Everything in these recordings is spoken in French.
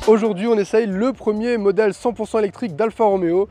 Aujourd'hui, on essaye le premier modèle 100% électrique d'Alfa Romeo.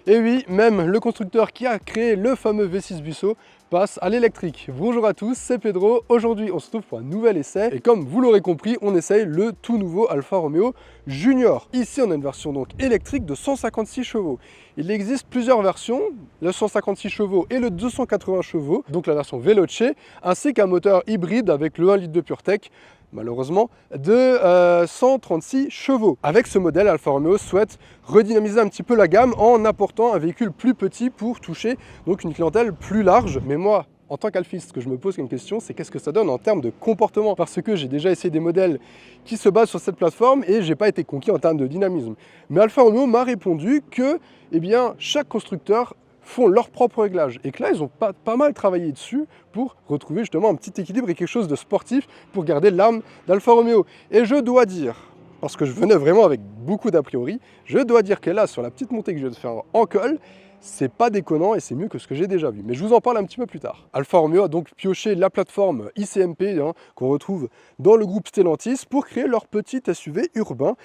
Et oui, même le constructeur qui a créé le fameux V6 Busso passe à l'électrique. Bonjour à tous, c'est Pedro. Aujourd'hui, on se retrouve pour un nouvel essai. Et comme vous l'aurez compris, on essaye le tout nouveau Alfa Romeo Junior. Ici, on a une version donc électrique de 156 chevaux. Il existe plusieurs versions, le 156 chevaux et le 280 chevaux, donc la version Veloce, ainsi qu'un moteur hybride avec le 1 litre de PureTech, malheureusement, de 136 chevaux. Avec ce modèle, Alfa Romeo souhaite redynamiser un petit peu la gamme en apportant un véhicule plus petit pour toucher donc une clientèle plus large. Mais moi, en tant qu'alphiste, ce que je me pose comme question, c'est qu'est-ce que ça donne en termes de comportement? Parce que j'ai déjà essayé des modèles qui se basent sur cette plateforme et j'ai pas été conquis en termes de dynamisme. Mais Alfa Romeo m'a répondu que chaque constructeur font leur propre réglage et que là ils ont pas mal travaillé dessus pour retrouver justement un petit équilibre et quelque chose de sportif pour garder l'âme d'Alfa Romeo. Et je dois dire, parce que je venais vraiment avec beaucoup d'a priori, je dois dire que là sur la petite montée que je viens de faire en col, c'est pas déconnant et c'est mieux que ce que j'ai déjà vu. Mais je vous en parle un petit peu plus tard. Alfa Romeo a donc pioché la plateforme ICMP qu'on retrouve dans le groupe Stellantis pour créer leur petit SUV urbain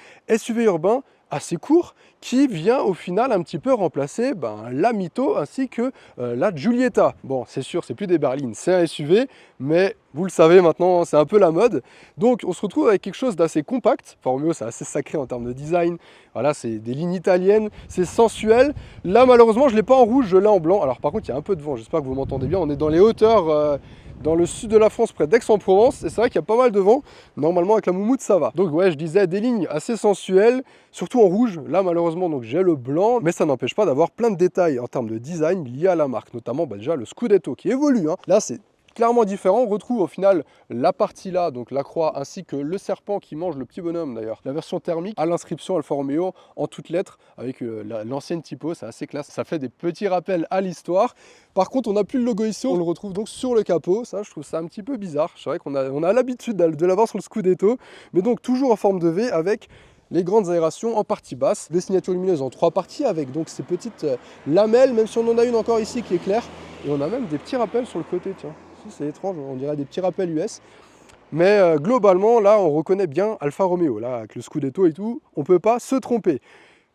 assez court qui vient au final un petit peu remplacer la Mito ainsi que la Giulietta. Bon, c'est sûr, c'est plus des berlines, c'est un SUV, mais vous le savez maintenant, c'est un peu la mode. Donc on se retrouve avec quelque chose d'assez compact. Alfa Romeo, c'est assez sacré en termes de design. Voilà, c'est des lignes italiennes, c'est sensuel. Là, malheureusement, je ne l'ai pas en rouge, je l'ai en blanc. Alors par contre, il y a un peu de vent, j'espère que vous m'entendez bien. On est dans les hauteurs... dans le sud de la France, près d'Aix-en-Provence, et c'est vrai qu'il y a pas mal de vent. Normalement, avec la moumoute, ça va. Donc ouais, je disais des lignes assez sensuelles, surtout en rouge. Là, malheureusement, donc j'ai le blanc, mais ça n'empêche pas d'avoir plein de détails en termes de design liés à la marque, notamment déjà le Scudetto qui évolue. Là, c'est clairement différent. On retrouve au final la partie là, donc la croix, ainsi que le serpent qui mange le petit bonhomme d'ailleurs. La version thermique à l'inscription Alfa Romeo en toutes lettres avec l'ancienne typo, c'est assez classe. Ça fait des petits rappels à l'histoire. Par contre, on n'a plus le logo ici, on le retrouve donc sur le capot. Ça, je trouve ça un petit peu bizarre. C'est vrai qu'on a l'habitude de l'avoir sur le Scudetto, mais donc toujours en forme de V avec les grandes aérations en partie basse, les signatures lumineuses en 3 parties avec donc ces petites lamelles, même si on en a une encore ici qui est claire, et on a même des petits rappels sur le côté, tiens. C'est étrange, on dirait des petits rappels US. Mais globalement, là, on reconnaît bien Alfa Romeo. Là, avec le Scudetto et tout, on ne peut pas se tromper.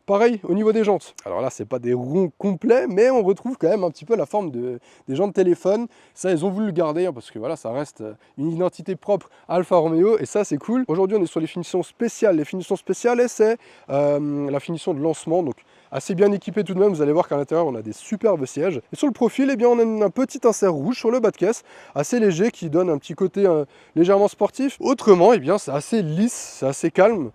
Pareil au niveau des jantes. Alors là, c'est pas des ronds complets, mais on retrouve quand même un petit peu la forme des jantes téléphone. Ça, ils ont voulu le garder parce que voilà, ça reste une identité propre à Alfa Romeo et ça, c'est cool. Aujourd'hui, on est sur les finitions spéciales. Les finitions spéciales, c'est la finition de lancement. Donc, assez bien équipé tout de même. Vous allez voir qu'à l'intérieur, on a des superbes sièges. Et sur le profil, on a un petit insert rouge sur le bas de caisse, assez léger, qui donne un petit côté légèrement sportif. Autrement, c'est assez lisse, c'est assez calme.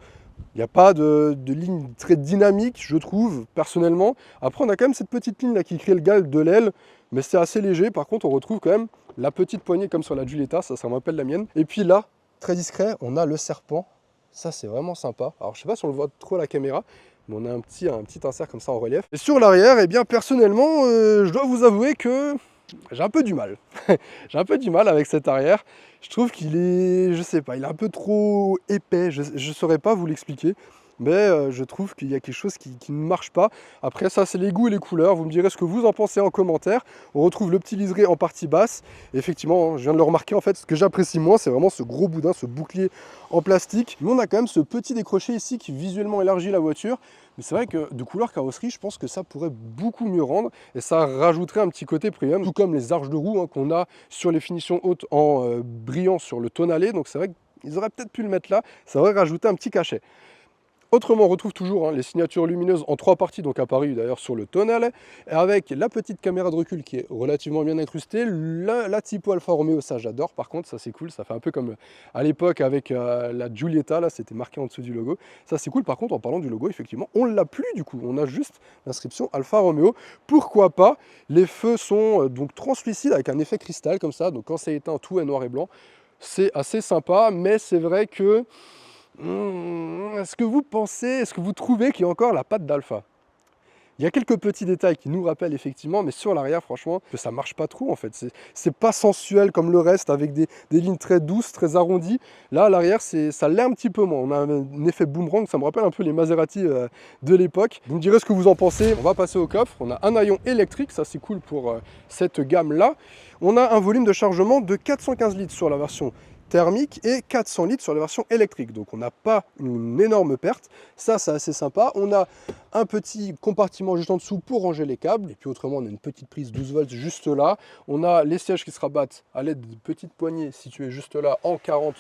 Il n'y a pas de ligne très dynamique, je trouve, personnellement. Après, on a quand même cette petite ligne là qui crée le galbe de l'aile, mais c'est assez léger. Par contre, on retrouve quand même la petite poignée comme sur la Giulietta, ça me rappelle la mienne. Et puis là, très discret, on a le serpent. Ça, c'est vraiment sympa. Alors, je sais pas si on le voit trop à la caméra, mais on a un petit insert comme ça en relief. Et sur l'arrière, personnellement, je dois vous avouer que j'ai un peu du mal. J'ai un peu du mal avec cet arrière. Je trouve qu'il est, je sais pas, il est un peu trop épais. Je ne saurais pas vous l'expliquer. Mais je trouve qu'il y a quelque chose qui ne marche pas. Après ça, c'est les goûts et les couleurs. Vous me direz ce que vous en pensez en commentaire. On retrouve le petit liseré en partie basse. Et effectivement, je viens de le remarquer, en fait, ce que j'apprécie moins, c'est vraiment ce gros boudin, ce bouclier en plastique. Mais on a quand même ce petit décroché ici qui visuellement élargit la voiture. Mais c'est vrai que de couleur carrosserie, je pense que ça pourrait beaucoup mieux rendre. Et ça rajouterait un petit côté premium. Tout comme les arches de roue qu'on a sur les finitions hautes en brillant sur le tonalé. Donc c'est vrai qu'ils auraient peut-être pu le mettre là. Ça aurait rajouté un petit cachet. Autrement, on retrouve toujours les signatures lumineuses en 3 parties, donc apparues d'ailleurs sur le tonal, avec la petite caméra de recul qui est relativement bien incrustée, la typo Alfa Romeo, ça j'adore, par contre, ça c'est cool, ça fait un peu comme à l'époque avec la Giulietta, là c'était marqué en dessous du logo, ça c'est cool. Par contre, en parlant du logo, effectivement, on l'a plus du coup, on a juste l'inscription Alfa Romeo, pourquoi pas. Les feux sont donc translucides avec un effet cristal comme ça, donc quand c'est éteint, tout est noir et blanc, c'est assez sympa, mais c'est vrai que est-ce que vous pensez, est-ce que vous trouvez qu'il y a encore la patte d'Alfa? Il y a quelques petits détails qui nous rappellent effectivement, mais sur l'arrière, franchement, que ça marche pas trop en fait. C'est pas sensuel comme le reste, avec des lignes très douces, très arrondies. Là, à l'arrière, ça l'est un petit peu moins. On a un effet boomerang, ça me rappelle un peu les Maserati de l'époque. Vous me direz ce que vous en pensez. On va passer au coffre. On a un haillon électrique, ça c'est cool pour cette gamme-là. On a un volume de chargement de 415 litres sur la version thermique et 400 litres sur la version électrique. Donc on n'a pas une énorme perte. Ça, c'est assez sympa. On a un petit compartiment juste en dessous pour ranger les câbles. Et puis autrement, on a une petite prise 12 volts juste là. On a les sièges qui se rabattent à l'aide de petites poignées situées juste là en 40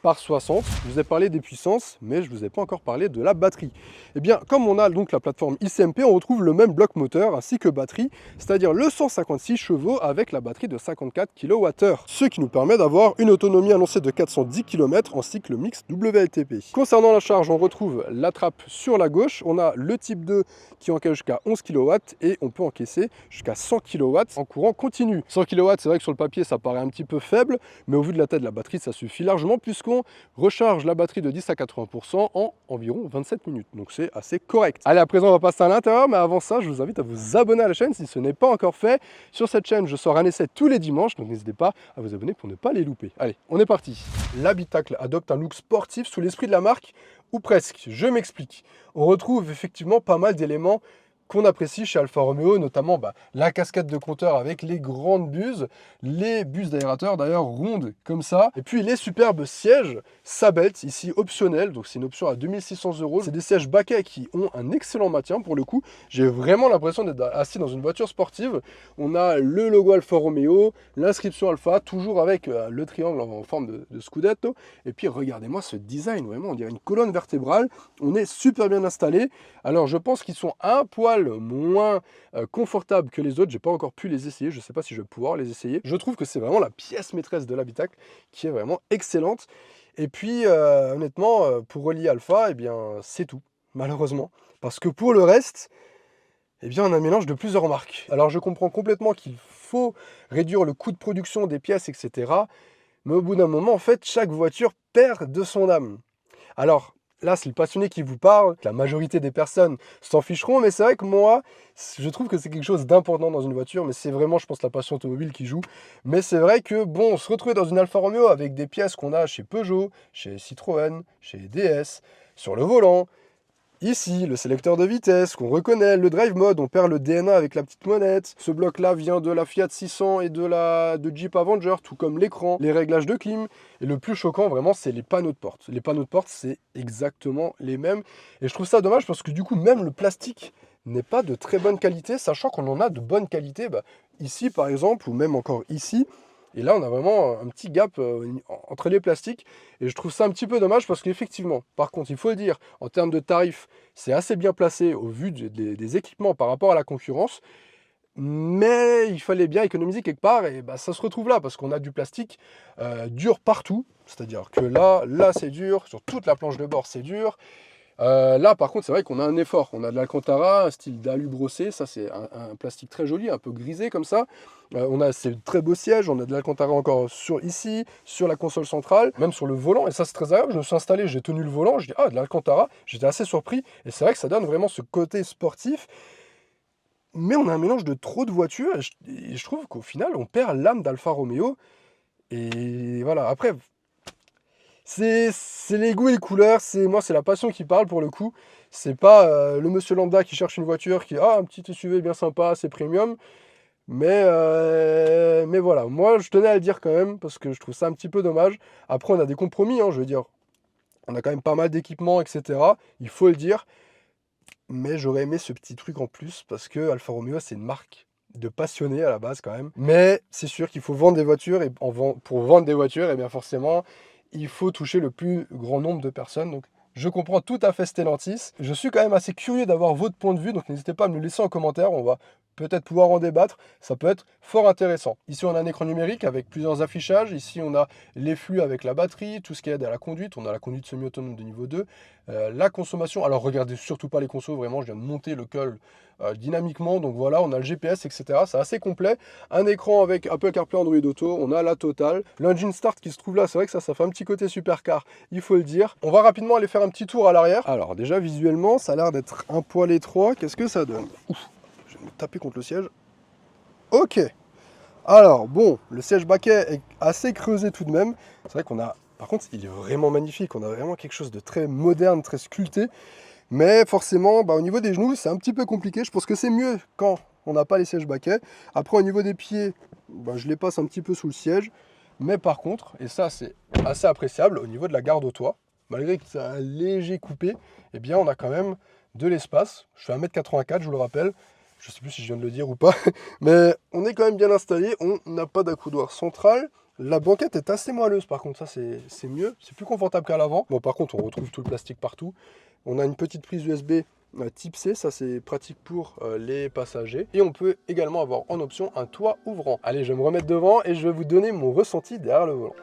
par 60. Je vous ai parlé des puissances, mais je ne vous ai pas encore parlé de la batterie. Eh bien, comme on a donc la plateforme ICMP, on retrouve le même bloc moteur ainsi que batterie, c'est-à-dire le 156 chevaux avec la batterie de 54 kWh, ce qui nous permet d'avoir une autonomie annoncée de 410 km en cycle mixte WLTP. Concernant la charge, on retrouve la trappe sur la gauche, on a le type 2 qui encaisse jusqu'à 11 kW et on peut encaisser jusqu'à 100 kW en courant continu. 100 kW, c'est vrai que sur le papier ça paraît un petit peu faible, mais au vu de la taille de la batterie, ça suffit largement puisqu'on recharge la batterie de 10 à 80% en environ 27 minutes. Donc c'est assez correct. Allez, à présent on va passer à l'intérieur, mais avant ça, je vous invite à vous abonner à la chaîne si ce n'est pas encore fait. Sur cette chaîne, je sors un essai tous les dimanches, donc n'hésitez pas à vous abonner pour ne pas les louper. Allez, on est parti. L'habitacle adopte un look sportif sous l'esprit de la marque, ou presque. Je m'explique. On retrouve effectivement pas mal d'éléments qu'on apprécie chez Alfa Romeo, notamment la casquette de compteur avec les grandes buses, les buses d'aérateur d'ailleurs rondes comme ça, et puis les superbes sièges Sabelt, ici optionnels, donc c'est une option à 2600 €. C'est des sièges baquets qui ont un excellent maintien pour le coup. J'ai vraiment l'impression d'être assis dans une voiture sportive. On a le logo Alfa Romeo, l'inscription Alfa, toujours avec le triangle en forme de Scudetto, et puis regardez-moi ce design, vraiment on dirait une colonne vertébrale. On est super bien installé. Alors je pense qu'ils sont un poil moins confortables que les autres. J'ai pas encore pu les essayer, je sais pas si je vais pouvoir les essayer. Je trouve que c'est vraiment la pièce maîtresse de l'habitacle qui est vraiment excellente. Et puis honnêtement, pour relier Alpha, eh bien c'est tout, malheureusement. Parce que pour le reste, eh bien on a un mélange de plusieurs marques. Alors je comprends complètement qu'il faut réduire le coût de production des pièces, etc. Mais au bout d'un moment, en fait, chaque voiture perd de son âme. Alors, là, c'est le passionné qui vous parle. La majorité des personnes s'en ficheront, mais c'est vrai que moi, je trouve que c'est quelque chose d'important dans une voiture, mais c'est vraiment, je pense, la passion automobile qui joue. Mais c'est vrai que, bon, se retrouver dans une Alfa Romeo avec des pièces qu'on a chez Peugeot, chez Citroën, chez DS, sur le volant, ici, le sélecteur de vitesse qu'on reconnaît, le drive mode, on perd le DNA avec la petite monette. Ce bloc-là vient de la Fiat 600 et de Jeep Avenger, tout comme l'écran, les réglages de clim. Et le plus choquant, vraiment, c'est les panneaux de porte. Les panneaux de porte, c'est exactement les mêmes. Et je trouve ça dommage parce que du coup, même le plastique n'est pas de très bonne qualité, sachant qu'on en a de bonne qualité ici, par exemple, ou même encore ici. Et là, on a vraiment un petit gap entre les plastiques. Et je trouve ça un petit peu dommage parce qu'effectivement, par contre, il faut le dire, en termes de tarifs, c'est assez bien placé au vu des équipements par rapport à la concurrence. Mais il fallait bien économiser quelque part et ça se retrouve là parce qu'on a du plastique dur partout. C'est-à-dire que là c'est dur, sur toute la planche de bord c'est dur. Là par contre c'est vrai qu'on a un effort, on a de l'Alcantara, un style d'alu brossé, ça c'est un plastique très joli, un peu grisé comme ça. On a ces très beaux sièges, on a de l'Alcantara encore ici, sur la console centrale, même sur le volant, et ça c'est très agréable. Je me suis installé, j'ai tenu le volant, je dis ah de l'Alcantara, j'étais assez surpris, et c'est vrai que ça donne vraiment ce côté sportif. Mais on a un mélange de trop de voitures, et je trouve qu'au final on perd l'âme d'Alfa Romeo, et voilà, après... C'est les goûts et les couleurs, moi c'est la passion qui parle pour le coup. C'est pas le monsieur lambda qui cherche une voiture qui un petit SUV bien sympa, c'est premium. Mais voilà, moi je tenais à le dire quand même parce que je trouve ça un petit peu dommage. Après on a des compromis, je veux dire, on a quand même pas mal d'équipements, etc. Il faut le dire. Mais j'aurais aimé ce petit truc en plus parce que Alfa Romeo c'est une marque de passionnés à la base quand même. Mais c'est sûr qu'il faut vendre des voitures et pour vendre des voitures, et bien forcément... il faut toucher le plus grand nombre de personnes. Donc, je comprends tout à fait Stellantis. Je suis quand même assez curieux d'avoir votre point de vue, donc n'hésitez pas à me le laisser en commentaire. On va peut-être pouvoir en débattre. Ça peut être fort intéressant. Ici, on a un écran numérique avec plusieurs affichages. Ici, on a les flux avec la batterie, tout ce qui aide à la conduite. On a la conduite semi-autonome de niveau 2. La consommation. Alors, regardez surtout pas les consos. Vraiment, je viens de monter le col dynamiquement. Donc voilà, on a le GPS, etc. C'est assez complet. Un écran avec Apple CarPlay, Android Auto. On a la totale. L'engine start qui se trouve là, c'est vrai que ça fait un petit côté supercar, il faut le dire. On va rapidement aller faire un petit tour à l'arrière. Alors déjà, visuellement, ça a l'air d'être un poil étroit. Qu'est-ce que ça donne? Ouf, je vais me taper contre le siège. Ok. Alors, bon, le siège baquet est assez creusé tout de même. C'est vrai qu'on a... Par contre, il est vraiment magnifique. On a vraiment quelque chose de très moderne, très sculpté. Mais forcément, au niveau des genoux, c'est un petit peu compliqué. Je pense que c'est mieux quand on n'a pas les sièges baquets. Après, au niveau des pieds, je les passe un petit peu sous le siège. Mais par contre, et ça c'est assez appréciable, au niveau de la garde au toit, malgré que c'est un léger coupé, eh bien on a quand même de l'espace. Je fais 1m84, je vous le rappelle. Je ne sais plus si je viens de le dire ou pas, mais on est quand même bien installé. On n'a pas d'accoudoir central. La banquette est assez moelleuse, par contre, ça c'est mieux. C'est plus confortable qu'à l'avant. Bon, par contre, on retrouve tout le plastique partout. On a une petite prise USB type C, ça c'est pratique pour les passagers. Et on peut également avoir en option un toit ouvrant. Allez, je vais me remettre devant et je vais vous donner mon ressenti derrière le volant.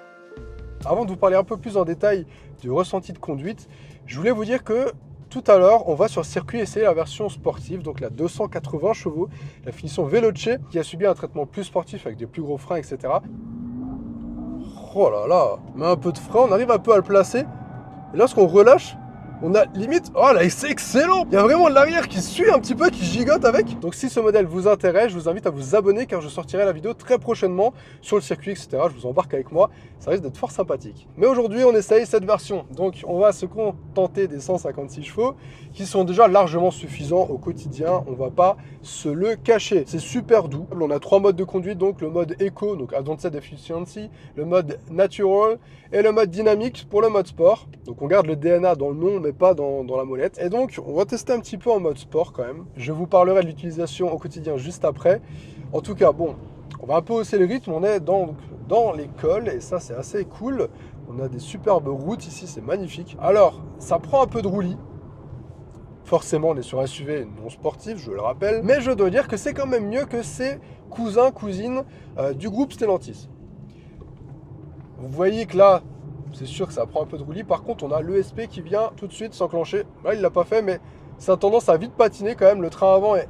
Avant de vous parler un peu plus en détail du ressenti de conduite, je voulais vous dire que tout à l'heure, on va sur circuit essayer la version sportive, donc la 280 chevaux, la finition Veloce, qui a subi un traitement plus sportif avec des plus gros freins, etc. Oh là là, mais un peu de frein, on arrive un peu à le placer. Et lorsqu'on relâche, on a limite... Oh là, c'est excellent! Il y a vraiment l'arrière qui suit un petit peu, qui gigote avec. Donc si ce modèle vous intéresse, je vous invite à vous abonner car je sortirai la vidéo très prochainement sur le circuit, etc. Je vous embarque avec moi, ça risque d'être fort sympathique. Mais aujourd'hui, on essaye cette version. Donc on va se contenter des 156 chevaux qui sont déjà largement suffisants au quotidien. On va pas se le cacher. C'est super doux. On a 3 modes de conduite, donc le mode Eco, donc Advanced Efficiency, le mode Natural et le mode Dynamic pour le mode sport. Donc on garde le DNA dans le nom, mais pas dans la molette. Et donc, on va tester un petit peu en mode sport quand même. Je vous parlerai de l'utilisation au quotidien juste après. En tout cas, bon, on va un peu hausser le rythme. On est dans l'école et ça, c'est assez cool. On a des superbes routes ici, c'est magnifique. Alors, ça prend un peu de roulis. Forcément, on est sur un SUV non sportif, je le rappelle. Mais je dois dire que c'est quand même mieux que ses cousins, cousines du groupe Stellantis. Vous voyez que là, c'est sûr que ça prend un peu de roulis. Par contre, on a l'ESP qui vient tout de suite s'enclencher. Là, il ne l'a pas fait, mais ça a tendance à vite patiner quand même. Le train avant est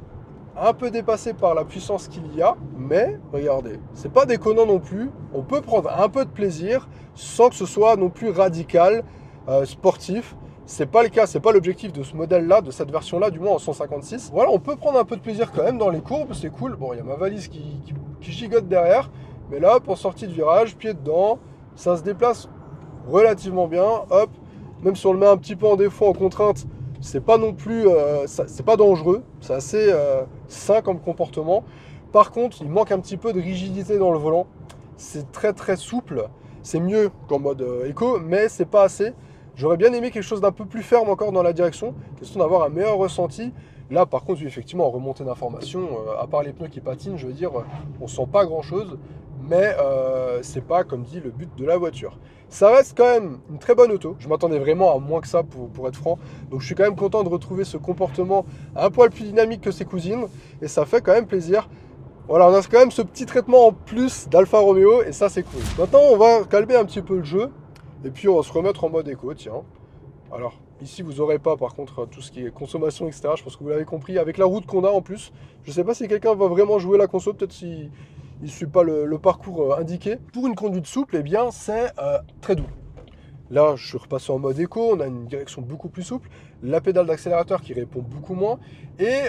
un peu dépassé par la puissance qu'il y a. Mais, regardez, c'est pas déconnant non plus. On peut prendre un peu de plaisir sans que ce soit non plus radical, sportif. C'est pas le cas, c'est pas l'objectif de ce modèle-là, de cette version-là, du moins en 156. Voilà, on peut prendre un peu de plaisir quand même dans les courbes, c'est cool. Bon, il y a ma valise qui gigote derrière. Mais là, pour sortie de virage, pied dedans, ça se déplace relativement bien, hop, même si on le met un petit peu en défaut, en contrainte, c'est pas non plus, c'est pas dangereux, c'est assez sain comme comportement. Par contre, il manque un petit peu de rigidité dans le volant, c'est très très souple, c'est mieux qu'en mode éco, mais c'est pas assez. J'aurais bien aimé quelque chose d'un peu plus ferme encore dans la direction, question d'avoir un meilleur ressenti. Là, par contre, effectivement, en remontée d'information, à part les pneus qui patinent, je veux dire, on sent pas grand chose. Mais c'est pas, comme dit, le but de la voiture. Ça reste quand même une très bonne auto. Je m'attendais vraiment à moins que ça, pour être franc. Donc je suis quand même content de retrouver ce comportement un poil plus dynamique que ses cousines. Et ça fait quand même plaisir. Voilà, on a quand même ce petit traitement en plus d'Alfa Romeo. Et ça, c'est cool. Maintenant, on va calmer un petit peu le jeu. Et puis, on va se remettre en mode éco, tiens. Alors, ici, vous n'aurez pas, par contre, tout ce qui est consommation, etc. Je pense que vous l'avez compris. Avec la route qu'on a en plus. Je ne sais pas si quelqu'un va vraiment jouer la conso. Peut-être si... il ne suit pas le parcours indiqué. Pour une conduite souple, eh bien, c'est très doux. Là, je suis repassé en mode éco, on a une direction beaucoup plus souple, la pédale d'accélérateur qui répond beaucoup moins, et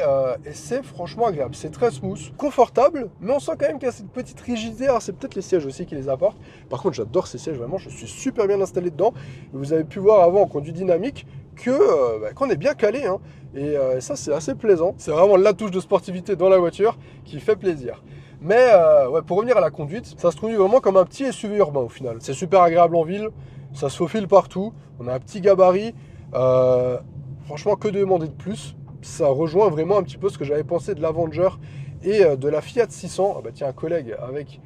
c'est franchement agréable. C'est très smooth, confortable, mais on sent quand même qu'il y a cette petite rigidité. Alors, c'est peut-être les sièges aussi qui les apportent. Par contre, j'adore ces sièges, vraiment, je suis super bien installé dedans. Vous avez pu voir avant en conduite dynamique qu'on est bien calé, hein. Et ça, c'est assez plaisant. C'est vraiment la touche de sportivité dans la voiture qui fait plaisir. Mais ouais, pour revenir à la conduite, ça se conduit vraiment comme un petit SUV urbain au final. C'est super agréable en ville, ça se faufile partout, on a un petit gabarit. Franchement, que demander de plus? Ça rejoint vraiment un petit peu ce que j'avais pensé de l'Avenger et de la Fiat 600. Ah bah tiens, un collègue avec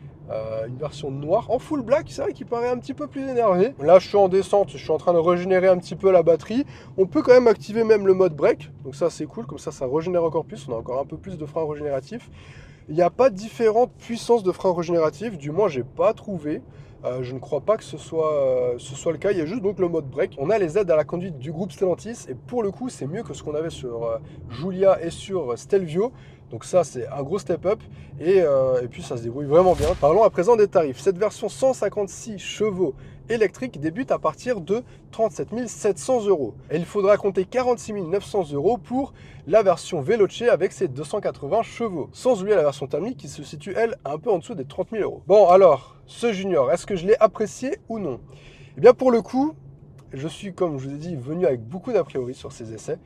une version noire en full black, c'est vrai qu'il paraît un petit peu plus énervé. Là, je suis en descente, je suis en train de régénérer un petit peu la batterie. On peut quand même activer même le mode break, donc ça c'est cool, comme ça régénère encore plus, on a encore un peu plus de freins régénératifs. Il n'y a pas différentes puissances de freins régénératifs, du moins j'ai pas trouvé. Je ne crois pas que ce soit le cas, il y a juste donc le mode break. On a les aides à la conduite du groupe Stellantis et pour le coup c'est mieux que ce qu'on avait sur Giulia et sur Stelvio. Donc ça c'est un gros step up et puis ça se débrouille vraiment bien. Parlons à présent des tarifs. Cette version 156 chevaux électrique débute à partir de 37 700 €. Et il faudra compter 46 900 € pour la version Veloce avec ses 280 chevaux. Sans oublier la version thermique qui se situe elle un peu en dessous des 30 000 €. Bon alors, ce Junior, est-ce que je l'ai apprécié ou non? Eh bien pour le coup, je suis comme je vous ai dit venu avec beaucoup d'a priori sur ces essais.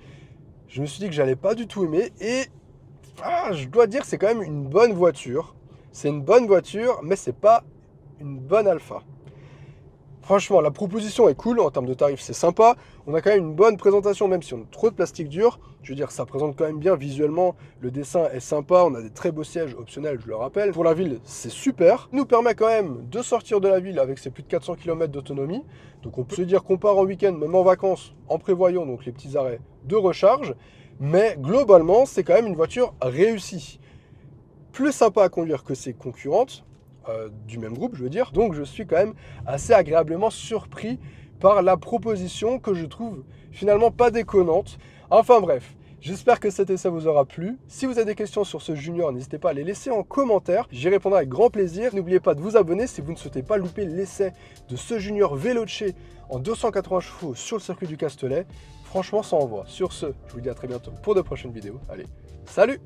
Je me suis dit que j'allais pas du tout aimer et je dois dire que c'est quand même une bonne voiture. C'est une bonne voiture, mais c'est pas une bonne alpha. Franchement, la proposition est cool, en termes de tarifs, c'est sympa. On a quand même une bonne présentation, même si on a trop de plastique dur. Je veux dire, ça présente quand même bien visuellement. Le dessin est sympa, on a des très beaux sièges optionnels, je le rappelle. Pour la ville, c'est super. Nous permet quand même de sortir de la ville avec ses plus de 400 km d'autonomie. Donc on peut se dire qu'on part en week-end, même en vacances, en prévoyant donc les petits arrêts de recharge. Mais globalement, c'est quand même une voiture réussie. Plus sympa à conduire que ses concurrentes. Du même groupe, je veux dire. Donc je suis quand même assez agréablement surpris par la proposition que je trouve finalement pas déconnante. Enfin bref, j'espère que cet essai vous aura plu. Si vous avez des questions sur ce Junior, n'hésitez pas à les laisser en commentaire. J'y répondrai avec grand plaisir. N'oubliez pas de vous abonner si vous ne souhaitez pas louper l'essai de ce Junior Veloce en 280 chevaux sur le circuit du Castellet. Franchement, ça envoie. Sur ce, je vous dis à très bientôt pour de prochaines vidéos. Allez, salut!